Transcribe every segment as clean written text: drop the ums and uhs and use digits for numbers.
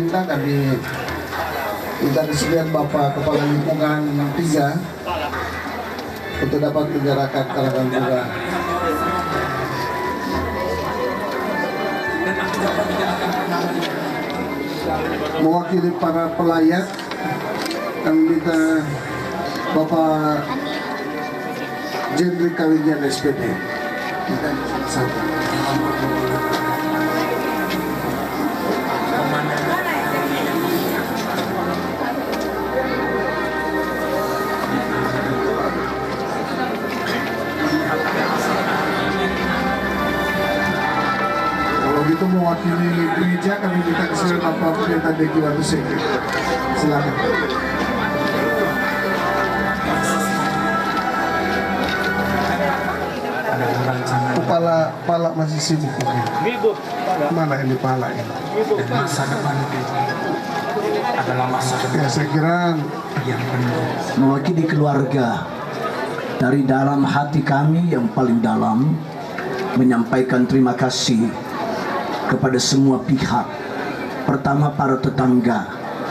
pemerintah kami minta kesediaan Bapak Kepala Lingkungan yang 3 untuk dapat menyerahkan kalangan bunga. Mewakili para pelayat, kami minta Bapak Jendrik Kawigian SPD. Kita sama. Itu mewakili gereja, kami minta kesediaan Bapak Pendeta Deki Watuseki. Silakan. Kepala masih sibuk mungkin. Mana ini pala ini? Masa depan itu adalah masa depan. Ya saya kira yang mewakili keluarga dari dalam hati kami yang paling dalam menyampaikan terima kasih kepada semua pihak. Pertama, para tetangga.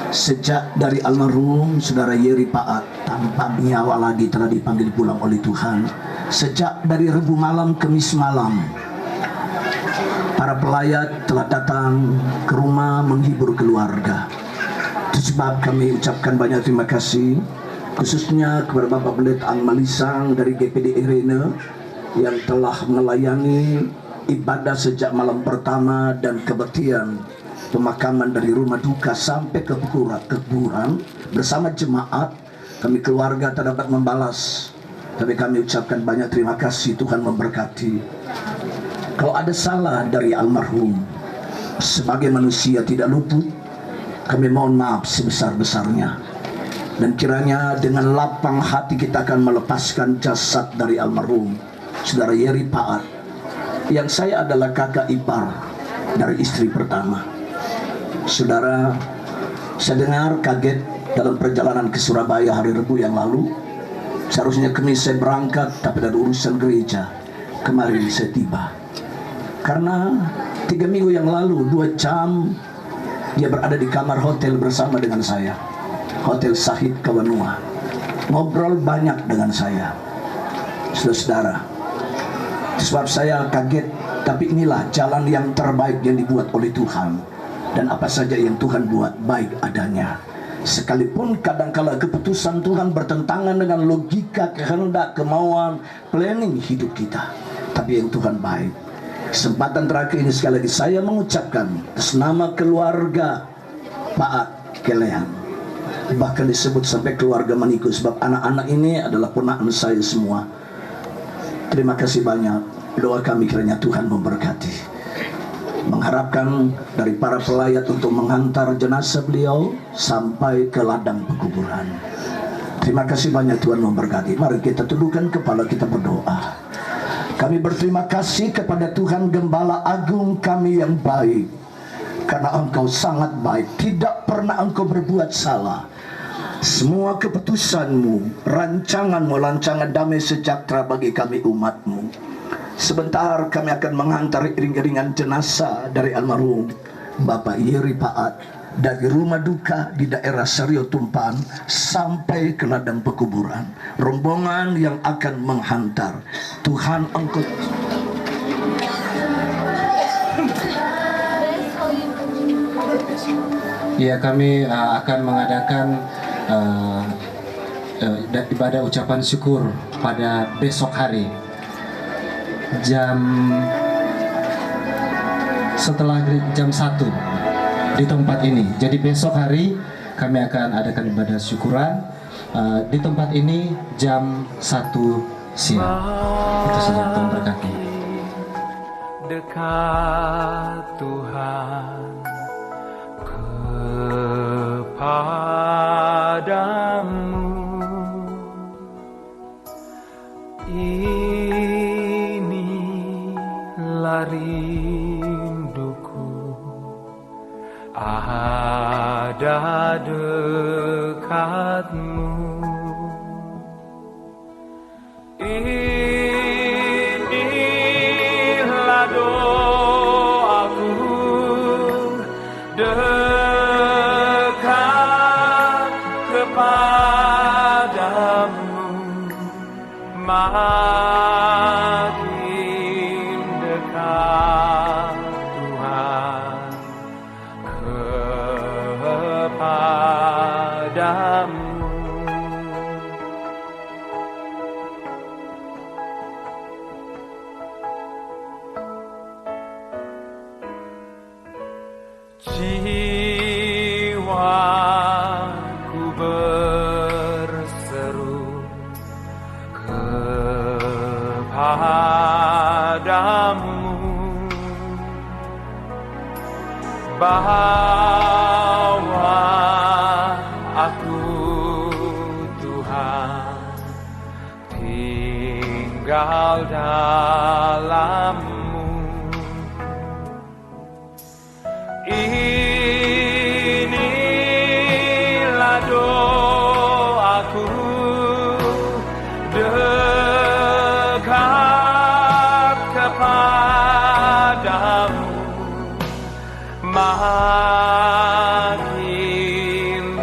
Sejak dari almarhum Saudara Yeri Paat tanpa nyawa lagi telah dipanggil pulang oleh Tuhan. Sejak dari Rabu malam, Kamis malam, para pelayat telah datang ke rumah menghibur keluarga. Itu sebab kami ucapkan banyak terima kasih, khususnya kepada Bapak Pendeta Ang Malisang dari GPD Irene yang telah melayani ibadah sejak malam pertama dan kebaktian pemakaman dari rumah duka sampai ke kuburan bersama jemaat. Kami keluarga tak dapat membalas, tapi kami ucapkan banyak terima kasih. Tuhan memberkati. Kalau ada salah dari almarhum, sebagai manusia tidak luput, kami mohon maaf sebesar-besarnya. Dan kiranya dengan lapang hati kita akan melepaskan jasad dari almarhum Saudara Yeri Paat, yang saya adalah kakak ipar dari istri pertama. Saudara, saya dengar kaget dalam perjalanan ke Surabaya hari Rabu yang lalu. Seharusnya Kamis saya berangkat, tapi ada urusan gereja. Kemarin saya tiba. Karena 3 minggu yang lalu, 2 jam, dia berada di kamar hotel bersama dengan saya. Hotel Sahid Kawanua. Ngobrol banyak dengan saya. Saudara-saudara, sebab saya kaget, tapi inilah jalan yang terbaik yang dibuat oleh Tuhan. Dan apa saja yang Tuhan buat baik adanya. Sekalipun kadangkala keputusan Tuhan bertentangan dengan logika, kehendak, kemauan, planning hidup kita, tapi yang Tuhan baik. Kesempatan terakhir ini sekali lagi saya mengucapkan atas nama keluarga Paat Kelehan, bahkan disebut sampai keluarga Maniko, sebab anak-anak ini adalah ponakan saya semua. Terima kasih banyak. Doa kami kiranya Tuhan memberkati. Mengharapkan dari para pelayat untuk menghantar jenazah beliau sampai ke ladang pekuburan. Terima kasih banyak, Tuhan memberkati. Mari kita tundukkan kepala, kita berdoa. Kami berterima kasih kepada Tuhan Gembala Agung kami yang baik, karena Engkau sangat baik. Tidak pernah Engkau berbuat salah. Semua keputusanmu, rancanganmu, rancangan damai sejahtera bagi kami umatmu. Sebentar kami akan menghantar iring-iringan jenazah dari almarhum Bapak Yeri Paat dari rumah duka di daerah Sario Tumpan sampai ke ladang pekuburan. Rombongan yang akan menghantar, Tuhan Engkau. Ya, kami akan mengadakan ibadah ucapan syukur pada besok hari setelah jam 1 di tempat ini. Jadi besok hari kami akan adakan ibadah syukuran di tempat ini jam 1 siang. Itu saja, Tuhan berkati. Dekat Tuhan kepadamu, inilah rinduku, ada dekatmu. Inilah doaku, kepadamu makin dekat Tuhan, kepadamu. Jiwaku berseru kepadamu, bawa aku Tuhan, tinggal dalammu. Inilah doaku, dekat kepadamu, makin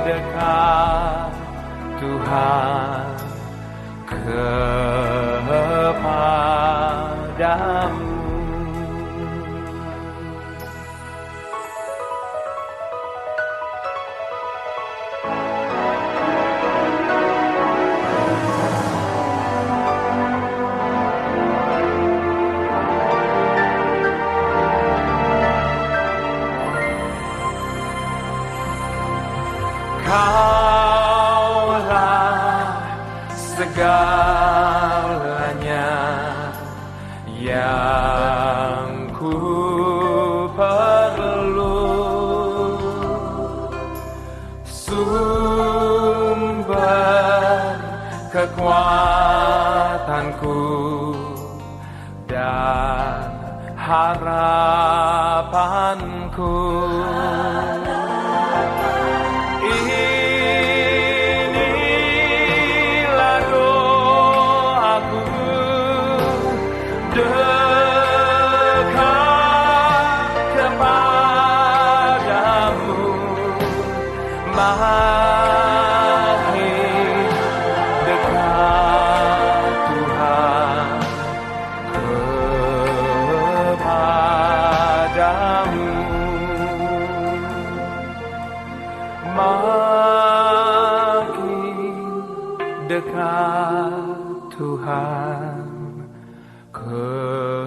dekat Tuhan, kepadamu. Kaulah segalanya yang ku perlu, sumber kekuatanku dan harapanku. Inilah doaku, dekat kepadamu, makin dekat Tuhan, kepadamu. Makin dekat Tuhan, kepadamu,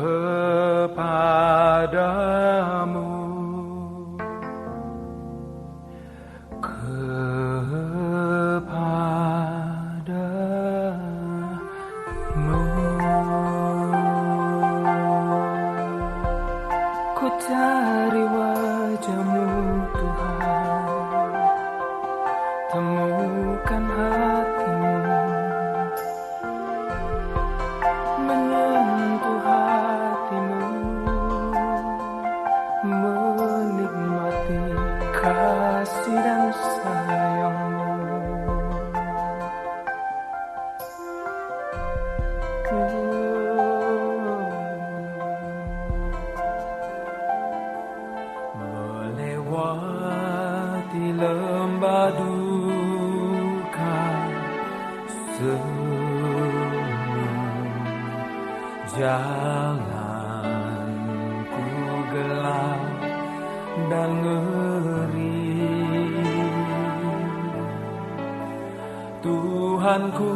kepadamu. Ku cari wajah-Mu Tuhan, temukan hati-Mu, menyentuh hati-Mu, menikmati kasih dan sayang-Mu. Melewati lembah duka, sunyi jalanku gelap dan ngeri. Tuhanku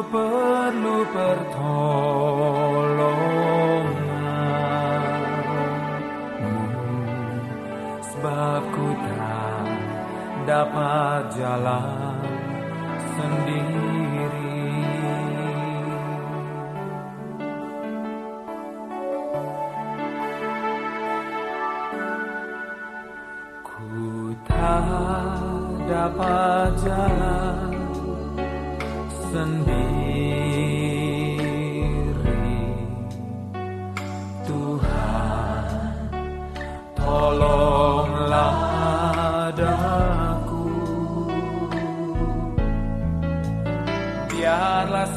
perlu pertolongan-Mu, sebab ku tak dapat jalan sendiri. Ku tak dapat jalan sendiri. Tuhan, tolonglah daku, biarlah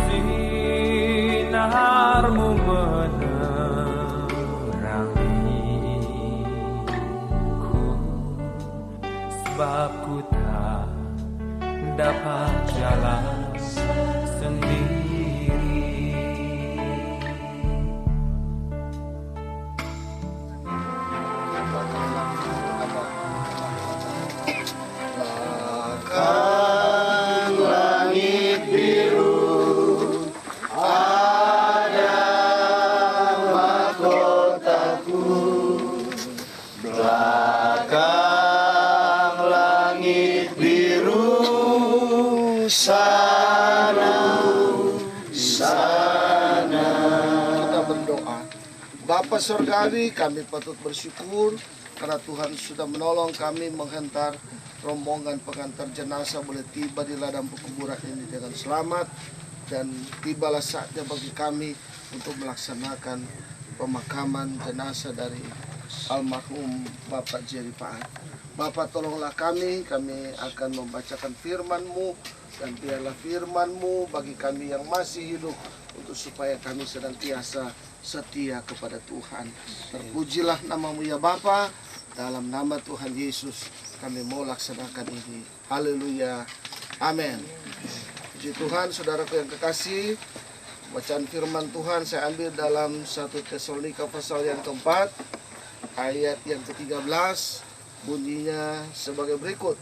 sinar-Mu menerangiku, sebab ku tak dapat jalan sendiri. Kita berdoa. Bapa Surgawi, kami patut bersyukur karena Tuhan sudah menolong kami menghantar rombongan pengantar jenazah boleh tiba di ladang pekuburan ini dengan selamat, dan tibalah saatnya bagi kami untuk melaksanakan pemakaman jenazah dari almarhum Bapak Jerry Faat. Bapak, tolonglah kami akan membacakan firman-Mu, dan biarlah firman-Mu bagi kami yang masih hidup untuk supaya kami senantiasa setia kepada Tuhan. Terpujilah nama-Mu ya Bapa, dalam nama Tuhan Yesus kami mau laksanakan ini. Haleluya. Amin. Puji Tuhan, saudaraku yang kekasih, bacaan firman Tuhan saya ambil dalam 1 Tesalonika pasal yang keempat, ayat yang ke-13, bunyinya sebagai berikut.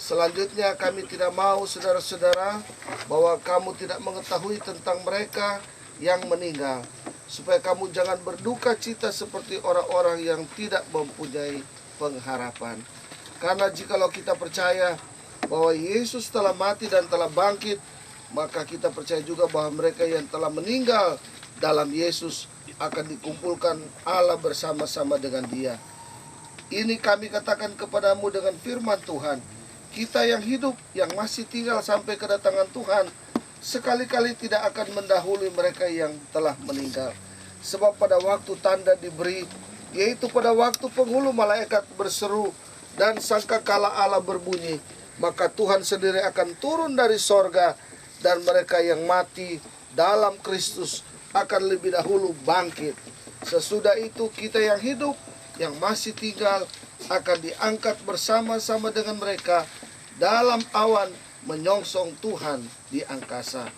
Selanjutnya kami tidak mau saudara-saudara bahwa kamu tidak mengetahui tentang mereka yang meninggal, supaya kamu jangan berduka cita seperti orang-orang yang tidak mempunyai pengharapan. Karena jikalau kita percaya bahwa Yesus telah mati dan telah bangkit, maka kita percaya juga bahwa mereka yang telah meninggal dalam Yesus akan dikumpulkan Allah bersama-sama dengan Dia. Ini kami katakan kepadamu dengan firman Tuhan. Kita yang hidup, yang masih tinggal sampai kedatangan Tuhan, sekali-kali tidak akan mendahului mereka yang telah meninggal. Sebab pada waktu tanda diberi, yaitu pada waktu penghulu malaikat berseru dan sangkakala Allah berbunyi, maka Tuhan sendiri akan turun dari sorga, dan mereka yang mati dalam Kristus akan lebih dahulu bangkit. Sesudah itu kita yang hidup, yang masih tinggal, akan diangkat bersama-sama dengan mereka dalam awan menyongsong Tuhan di angkasa.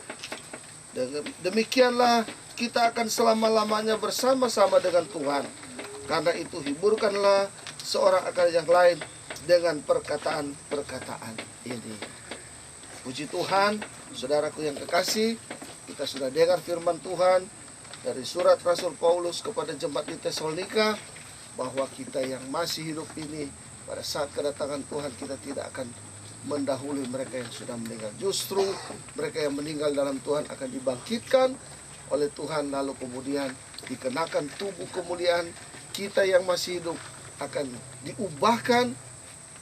Demikianlah kita akan selama-lamanya bersama-sama dengan Tuhan. Karena itu hiburkanlah seorang akan yang lain dengan perkataan-perkataan ini. Puji Tuhan, saudaraku yang kekasih, kita sudah dengar firman Tuhan dari surat Rasul Paulus kepada jemaat di Tesalonika, bahwa kita yang masih hidup ini pada saat kedatangan Tuhan kita tidak akan mendahului mereka yang sudah meninggal. Justru mereka yang meninggal dalam Tuhan akan dibangkitkan oleh Tuhan, lalu kemudian dikenakan tubuh kemuliaan. Kita yang masih hidup akan diubahkan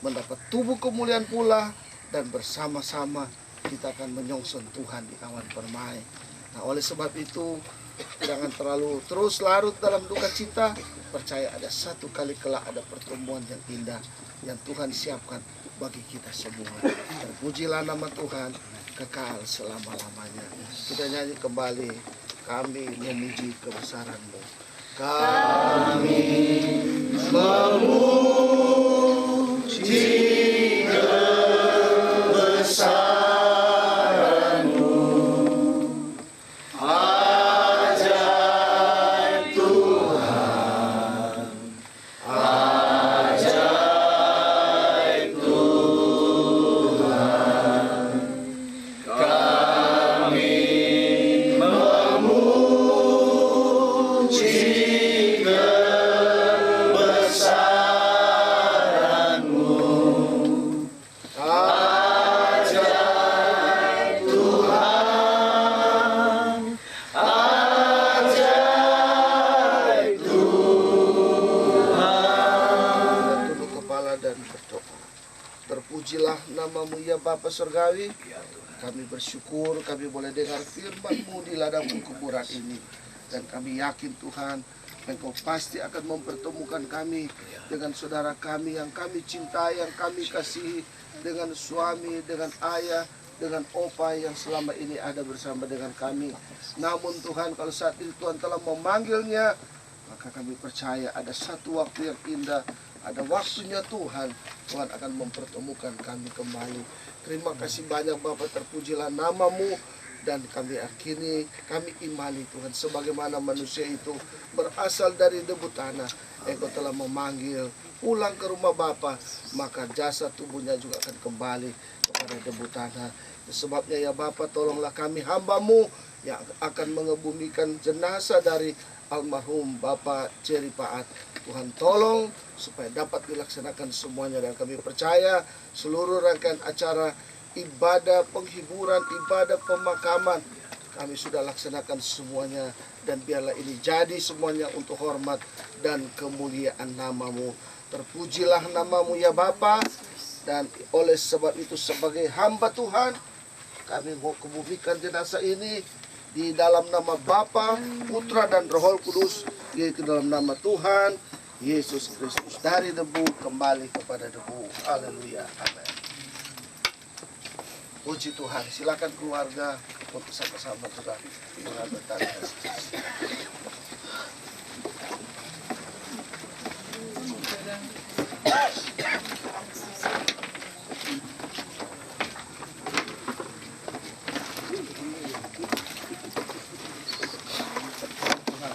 mendapat tubuh kemuliaan pula, dan bersama-sama kita akan menyongsong Tuhan di awan permai. Nah, oleh sebab itu jangan terlalu terus larut dalam duka cita. Percaya ada satu kali kelak ada pertemuan yang indah yang Tuhan siapkan bagi kita semua. Terpujilah nama Tuhan kekal selama-lamanya. Kita nyanyi kembali, kami memuji kebesaran-Mu. Kami memuji kebesaran-Mu. Terpujilah nama-Mu ya Bapa Surgawi. Kami bersyukur kami boleh dengar firman-Mu di ladang pekuburan ini. Dan kami yakin Tuhan, Engkau pasti akan mempertemukan kami dengan saudara kami yang kami cintai, yang kami kasihi, dengan suami, dengan ayah, dengan opa yang selama ini ada bersama dengan kami. Namun Tuhan, kalau saat ini Tuhan telah memanggilnya, maka kami percaya ada satu waktu yang indah ada waktunya Tuhan, Tuhan akan mempertemukan kami kembali. Terima kasih banyak Bapa, terpujilah nama-Mu. Dan kami yakini, kami imani Tuhan, sebagaimana manusia itu berasal dari debu tanah, Engkau telah memanggil pulang ke rumah Bapa, maka jasad tubuhnya juga akan kembali kepada debu tanah. Sebabnya ya Bapa, tolonglah kami hamba-Mu yang akan mengebumikan jenazah dari almarhum Bapak Jerry Paat. Tuhan tolong supaya dapat dilaksanakan semuanya, dan kami percaya seluruh rangkaian acara ibadah penghiburan, ibadah pemakaman kami sudah laksanakan semuanya, dan biarlah ini jadi semuanya untuk hormat dan kemuliaan nama-Mu. Terpujilah nama-Mu ya Bapa, dan oleh sebab itu sebagai hamba Tuhan kami mau kebumikan jenazah ini di dalam nama Bapa, Putra dan Roh Kudus, yaitu dalam nama Tuhan Yesus Kristus, dari debu kembali kepada debu. Haleluya, amin. Puji Tuhan. Silakan keluarga untuk sama-sama juga mengabarkan kasih.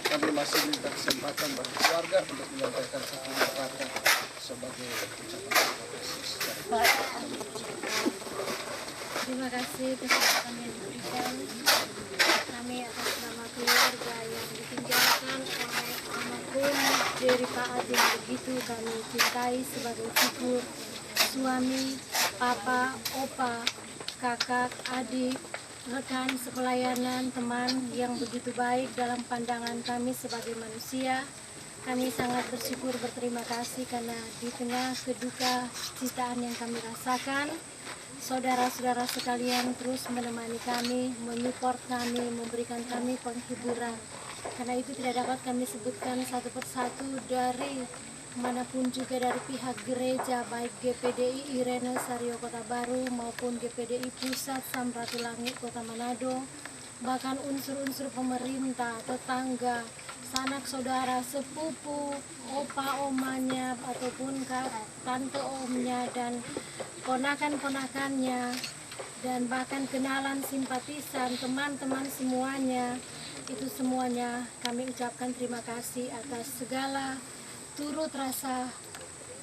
Kami masih minta kesempatan bagi keluarga untuk menyampaikan satu kata sebagai ucapan terima kasih. Terima kasih kesempatan yang diberikan kami atas nama keluarga yang ditinggalkan oleh almarhum Jerry Paat yang begitu kami cintai sebagai figur suami, papa, opa, kakak, adik, rekan sepelayanan, teman yang begitu baik dalam pandangan kami sebagai manusia. Kami sangat bersyukur, berterima kasih karena di tengah keduka citaan yang kami rasakan, saudara-saudara sekalian terus menemani kami, menyupport kami, memberikan kami penghiburan. Karena itu tidak dapat kami sebutkan satu persatu dari manapun juga dari pihak gereja, baik GPDI Irene Sario Kota Baru maupun GPDI Pusat Samratulangi Kota Manado, bahkan unsur-unsur pemerintah, tetangga, sanak saudara, sepupu, opa omanya ataupun tante omnya dan ponakan-ponakannya, dan bahkan kenalan, simpatisan, teman-teman semuanya, itu semuanya kami ucapkan terima kasih atas segala turut rasa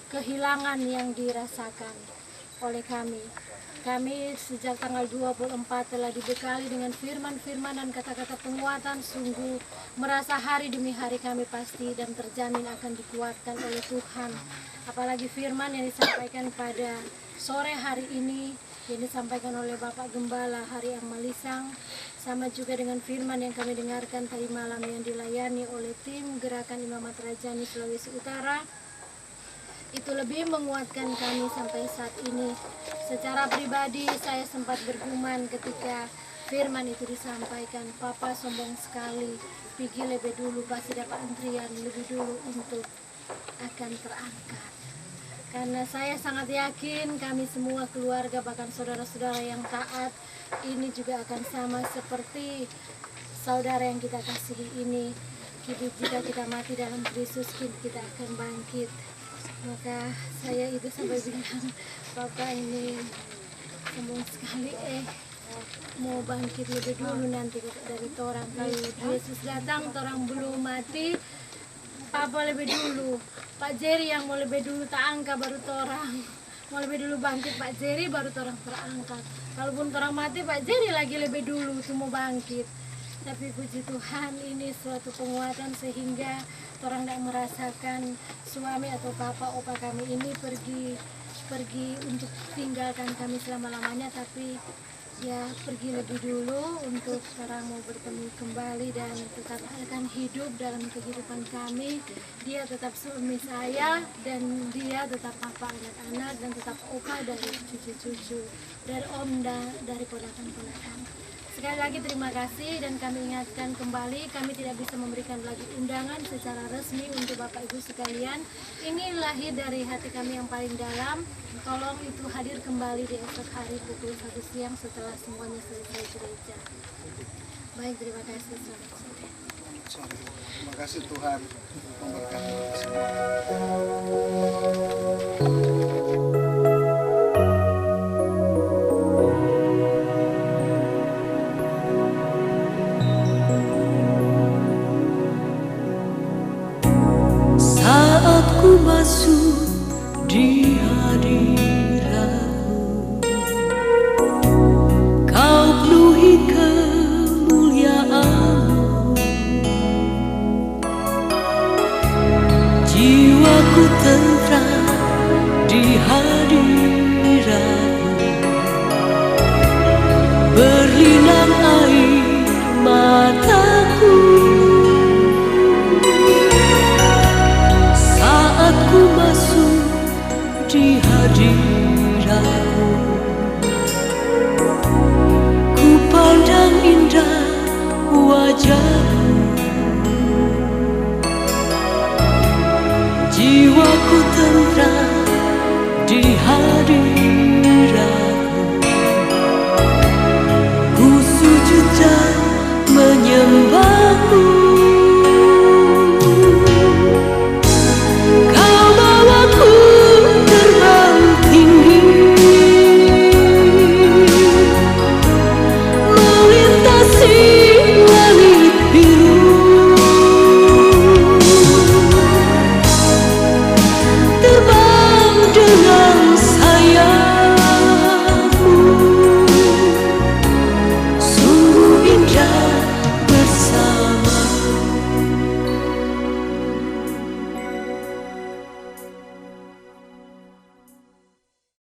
kehilangan yang dirasakan oleh kami. Kami sejak tanggal 24 telah dibekali dengan firman-firman dan kata-kata penguatan, sungguh merasa hari demi hari kami pasti dan terjamin akan dikuatkan oleh Tuhan. Apalagi firman yang disampaikan pada sore hari ini, yang disampaikan oleh Bapak Gembala Hari Amalisang, sama juga dengan firman yang kami dengarkan tadi malam yang dilayani oleh tim Gerakan Imamat Rajani Sulawesi Utara. Itu lebih menguatkan kami sampai saat ini. Secara pribadi saya sempat bergumam ketika firman itu disampaikan, Papa sombong sekali, pergi lebih dulu, pasti dapat antrian lebih dulu untuk akan terangkat. Karena saya sangat yakin kami semua keluarga, bahkan saudara-saudara yang taat, ini juga akan sama seperti saudara yang kita kasihi ini. Jika kita mati dalam Kristus, kita akan bangkit. Maka saya itu sampai bilang, Bapak ini sombong sekali, mau bangkit lebih dulu nanti dari torang. Kalau Yesus datang, torang belum mati, Papa lebih dulu, Pak Jerry yang mau lebih dulu tak angkat baru torang. Mau lebih dulu bangkit Pak Jerry baru torang terangkat. Kalaupun torang mati, Pak Jerry lagi lebih dulu tuh mau bangkit. Tapi puji Tuhan, ini suatu penguatan sehingga orang tidak merasakan suami atau papa opa kami ini pergi untuk tinggalkan kami selama-lamanya, tapi ya pergi lebih dulu untuk orang mau bertemu kembali dan tetap akan hidup dalam kehidupan kami. Dia tetap suami saya dan dia tetap papa anak-anak dan tetap opa dari cucu-cucu, dari om dan dari ponakan-ponakan. Sekali lagi terima kasih, dan kami ingatkan kembali, kami tidak bisa memberikan lagi undangan secara resmi untuk Bapak Ibu sekalian. Ini lahir dari hati kami yang paling dalam. Tolong itu hadir kembali di esok hari pukul 1 siang setelah semuanya selesai gereja. Baik, terima kasih. Selamat sore. sore. Terima kasih Tuhan memberkati kita semua.